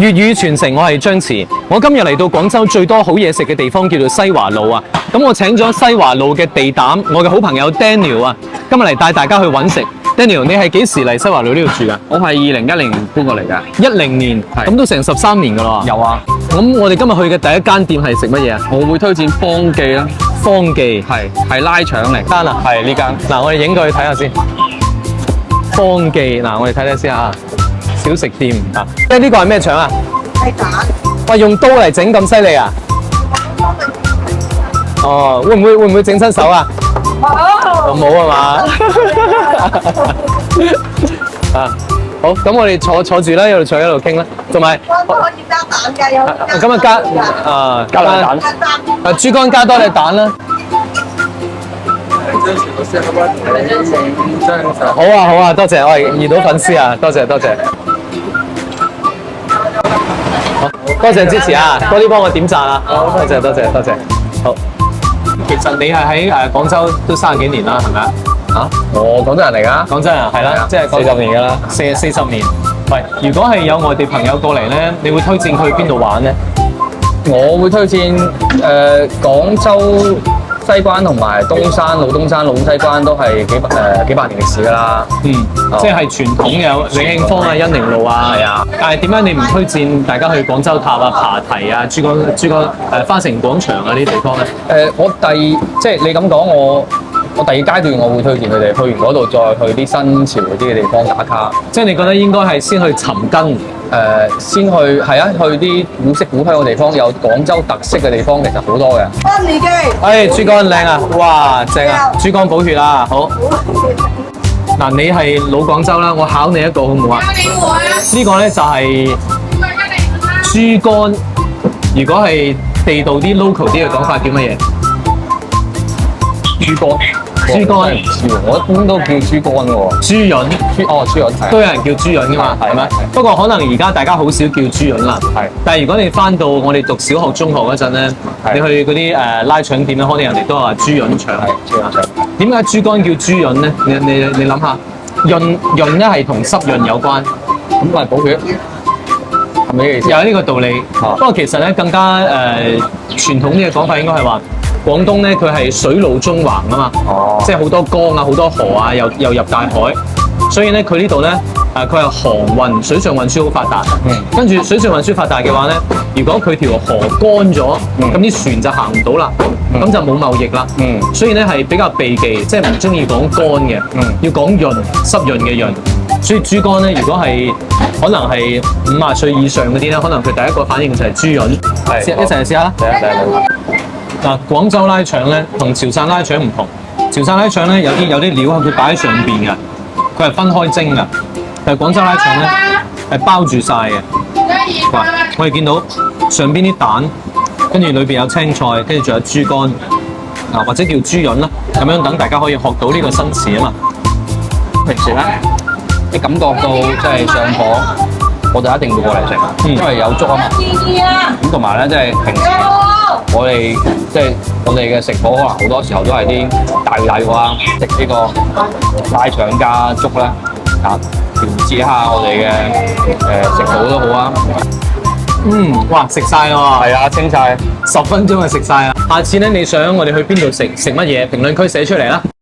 粵語傳承，我係張弛。我今日嚟到廣州最多好嘢食嘅地方叫做西華路啊！咁我請咗西華路嘅地膽，我嘅好朋友 Daniel 啊，今日嚟帶大家去揾食。Daniel， 你係幾時嚟西華路呢度住㗎？我係2010年搬過嚟㗎。10年，咁都成13年㗎啦。有啊。咁我哋今日去嘅第一間店係食乜嘢啊？我會推薦方記啦。方記係拉腸嚟。間啊？係呢間。嗱，我哋影過去睇下先。方記，嗱，我哋睇睇先啊。小食店啊，即係呢個係咩腸啊？係蛋。哇，用刀嚟整咁犀利啊！哦，會唔會整親手啊？冇啊嘛。啊，好，咁我哋坐住啦，一路坐一路傾啦，同埋都可以加蛋㗎，有。咁啊加兩蛋。豬肝加多隻蛋啦。好啊好啊，多謝，我係遇到粉絲啊，多謝。好，多謝支持啊，多啲幫我點讚啊，多謝。好，其實你係喺廣州都30幾年啦，係咪啊？啊，我廣州人嚟㗎。廣州人係啦，即係40年㗎啦。40年。喂，如果係有外地朋友過嚟咧，你會推薦佢去邊度玩咧？我會推薦廣州西關同埋東山、老東山、老西關都係幾百年歷史㗎啦。即係傳統嘅永慶坊啊、恩寧路啊。係啊。但係點解你唔推薦大家去廣州塔啊、爬堤啊、珠江花城廣場啊呢啲地方咧？即係你咁講，我第二階段我會推薦佢哋去完嗰度再去啲新潮啲嘅地方打卡。即係你覺得應該係先去尋根，先去去啲古色古香嘅地方，有廣州特色嘅地方其實好多嘅。安利嘅。珠江靚啊！哇，正啊！珠江寶血啊！好。嗱，你係老廣州啦，我考你一個好唔好啊？呢個咧就係豬肝。如果係地道啲 local 啲嘅講法叫乜嘢？豬肝，我一般都叫豬肝嘅喎。豬潤，豬潤都有人叫豬潤㗎嘛，係咪？不過可能而家大家好少叫豬潤啦。係。但係如果你翻到我哋讀小學、中學嗰陣咧，你去嗰啲拉腸店咧，可能人哋都話豬潤腸。豬潤腸。點解豬肝叫豬潤咧？你諗下，潤咧係同濕潤有關，咁咪補血。係咪呢個意思？有呢個道理。不過其實咧更加傳統啲嘅講法應該係話。廣東咧，佢係水路縱橫啊嘛，即係好多江啊、好多河啊，又入大海，所以咧佢呢度咧，佢係航運、水上運輸好發達。跟住水上運輸發達嘅話咧，如果佢條河乾咗，咁啲船就行唔到啦，咁就冇貿易啦。所以咧係比較避忌，即係唔中意講乾嘅，要講潤、濕潤嘅潤。所以豬肝咧，如果係可能係50歲以上嗰啲咧，可能佢第一個反應就係豬潤。一齊嚟試下啦。嗱，廣州拉腸咧同潮汕拉腸唔同，潮汕拉腸咧有啲料佢擺喺上邊嘅，佢係分開蒸嘅。但係廣州拉腸咧係包住晒嘅。嗱，我哋見到上邊啲蛋，跟住裏邊有青菜，跟住仲有豬肝，或者叫豬潤啦，咁樣等大家可以學到呢個新詞啊嘛。平時咧，你感覺到即係上火，我就一定會過嚟食，因為有粥啊嘛。咁同埋咧，即係平時。我哋嘅食譜可能好多時候都係啲大魚大肉啊，食呢個拉腸加粥咧，調節下我哋嘅食譜都好啊。哇，食晒咯喎！係啊，清晒，10分鐘就食晒啦。下次咧，你想我哋去邊度食乜嘢？評論區寫出嚟啦。